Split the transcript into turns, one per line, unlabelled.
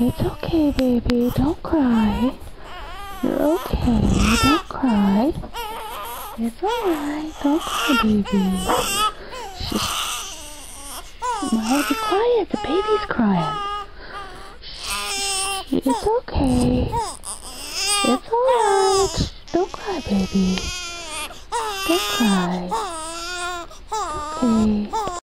It's okay, baby. Don't cry. You're okay. Don't cry. It's alright. Don't cry, baby. Shh. No, be quiet. The baby's crying. Shh. It's okay. It's alright. Don't cry, baby. Don't cry. Okay.